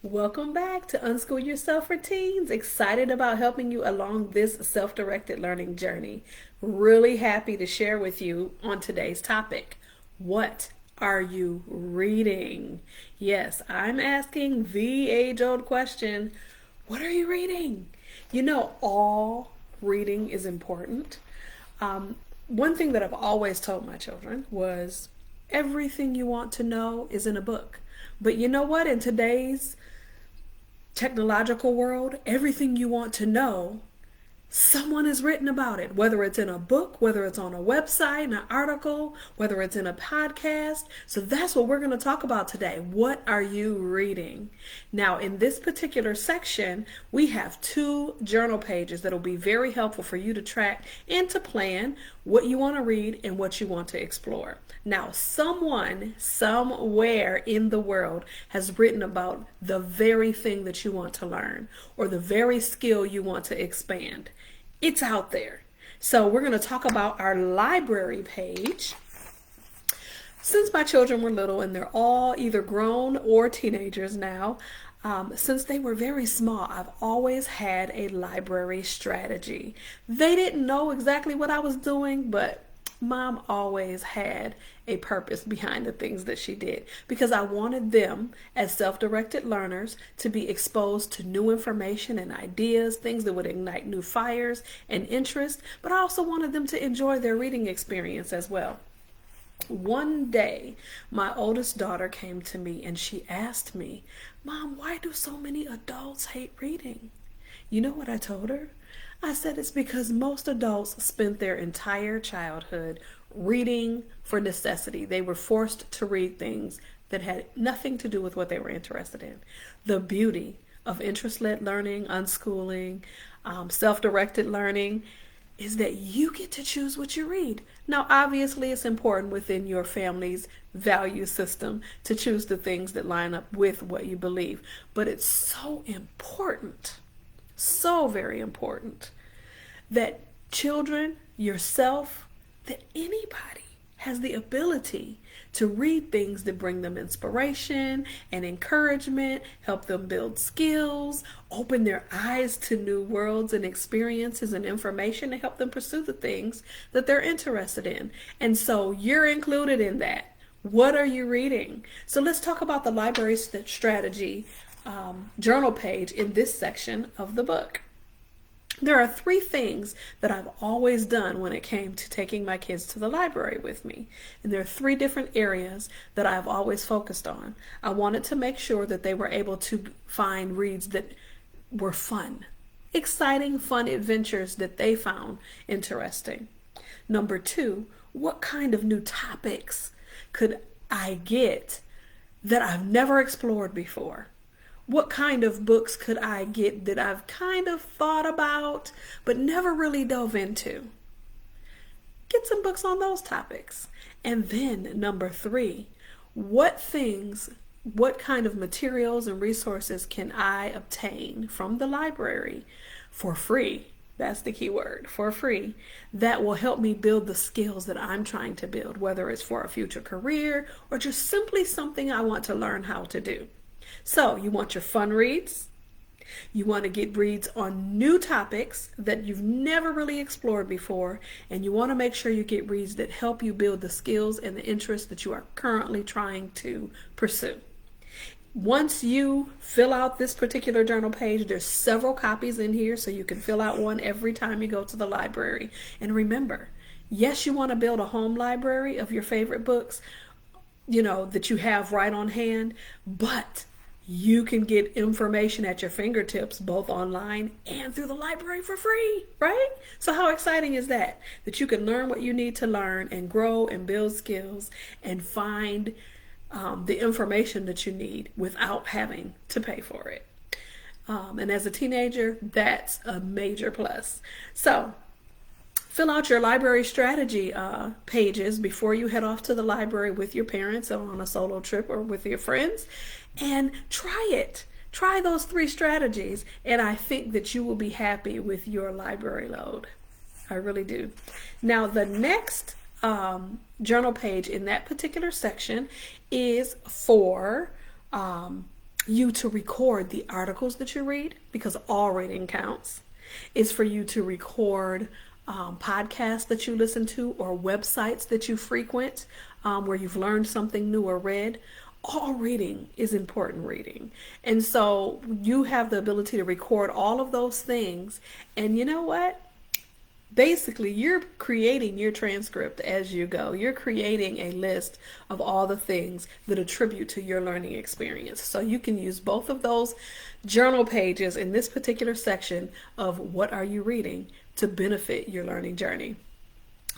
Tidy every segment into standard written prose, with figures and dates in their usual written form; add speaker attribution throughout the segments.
Speaker 1: Welcome back to Unschool Yourself for Teens. Excited about helping you along this self-directed learning journey. Really happy to share with you on today's topic. What are you reading? Yes, I'm asking the age-old question, what are you reading? You know, all reading is important. One thing that I've always told my children was everything you want to know is in a book. But you know what? In today's technological world, everything you want to know, someone has written about it, whether it's in a book, whether it's on a website, an article, whether it's in a podcast. So that's what we're going to talk about today. What are you reading? Now, in this particular section, we have two journal pages that will be very helpful for you to track and to plan what you want to read and what you want to explore. Now, someone somewhere in the world has written about the very thing that you want to learn or the very skill you want to expand. It's out there. So we're going to talk about our library page. Since my children were little, and they're all either grown or teenagers now, since they were very small, I've always had a library strategy. They didn't know exactly what I was doing, but Mom always had a purpose behind the things that she did because I wanted them as self-directed learners to be exposed to new information and ideas, things that would ignite new fires and interest, but I also wanted them to enjoy their reading experience as well. One day, my oldest daughter came to me and she asked me, Mom, why do so many adults hate reading? You know what I told her? I said it's because most adults spent their entire childhood reading for necessity. They were forced to read things that had nothing to do with what they were interested in. The beauty of interest-led learning, unschooling, self-directed learning is that you get to choose what you read. Now, obviously, it's important within your family's value system to choose the things that line up with what you believe. But it's so important, so very important, that children, yourself, that anybody has the ability to read things that bring them inspiration and encouragement, help them build skills, open their eyes to new worlds and experiences and information to help them pursue the things that they're interested in. And so you're included in that. What are you reading? So let's talk about the library strategy journal page in this section of the book. There are three things that I've always done when it came to taking my kids to the library with me. And there are three different areas that I've always focused on. I wanted to make sure that they were able to find reads that were fun, exciting, fun adventures that they found interesting. Number two, what kind of new topics could I get that I've never explored before? What kind of books could I get that I've kind of thought about but never really dove into? Get some books on those topics. And then number three, what kind of materials and resources can I obtain from the library for free? That's the key word, for free, that will help me build the skills that I'm trying to build, whether it's for a future career or just simply something I want to learn how to do. So you want your fun reads, you want to get reads on new topics that you've never really explored before, and you want to make sure you get reads that help you build the skills and the interests that you are currently trying to pursue. Once you fill out this particular journal page, there's several copies in here, so you can fill out one every time you go to the library. And remember, yes, you want to build a home library of your favorite books, that you have right on hand, but you can get information at your fingertips both online and through the library for free, right? So how exciting is that? That you can learn what you need to learn and grow and build skills and find the information that you need without having to pay for it. And as a teenager, that's a major plus. So fill out your library strategy pages before you head off to the library with your parents or on a solo trip or with your friends, and try it. Try those three strategies, and I think that you will be happy with your library load. I really do. Now, the next journal page in that particular section is for you to record the articles that you read, because all reading counts. It's for you to record podcasts that you listen to or websites that you frequent where you've learned something new or read. All reading is important reading. And so you have the ability to record all of those things. And you know what? Basically, you're creating your transcript as you go. You're creating a list of all the things that attribute to your learning experience. So you can use both of those journal pages in this particular section of what are you reading to benefit your learning journey.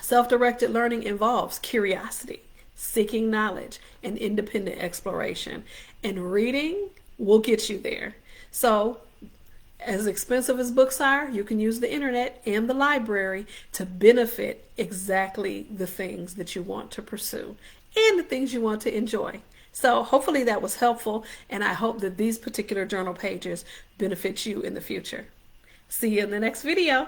Speaker 1: Self-directed learning involves curiosity, seeking knowledge, and independent exploration. And reading will get you there. So as expensive as books are, you can use the internet and the library to benefit exactly the things that you want to pursue and the things you want to enjoy. So hopefully that was helpful, and I hope that these particular journal pages benefit you in the future. See you in the next video.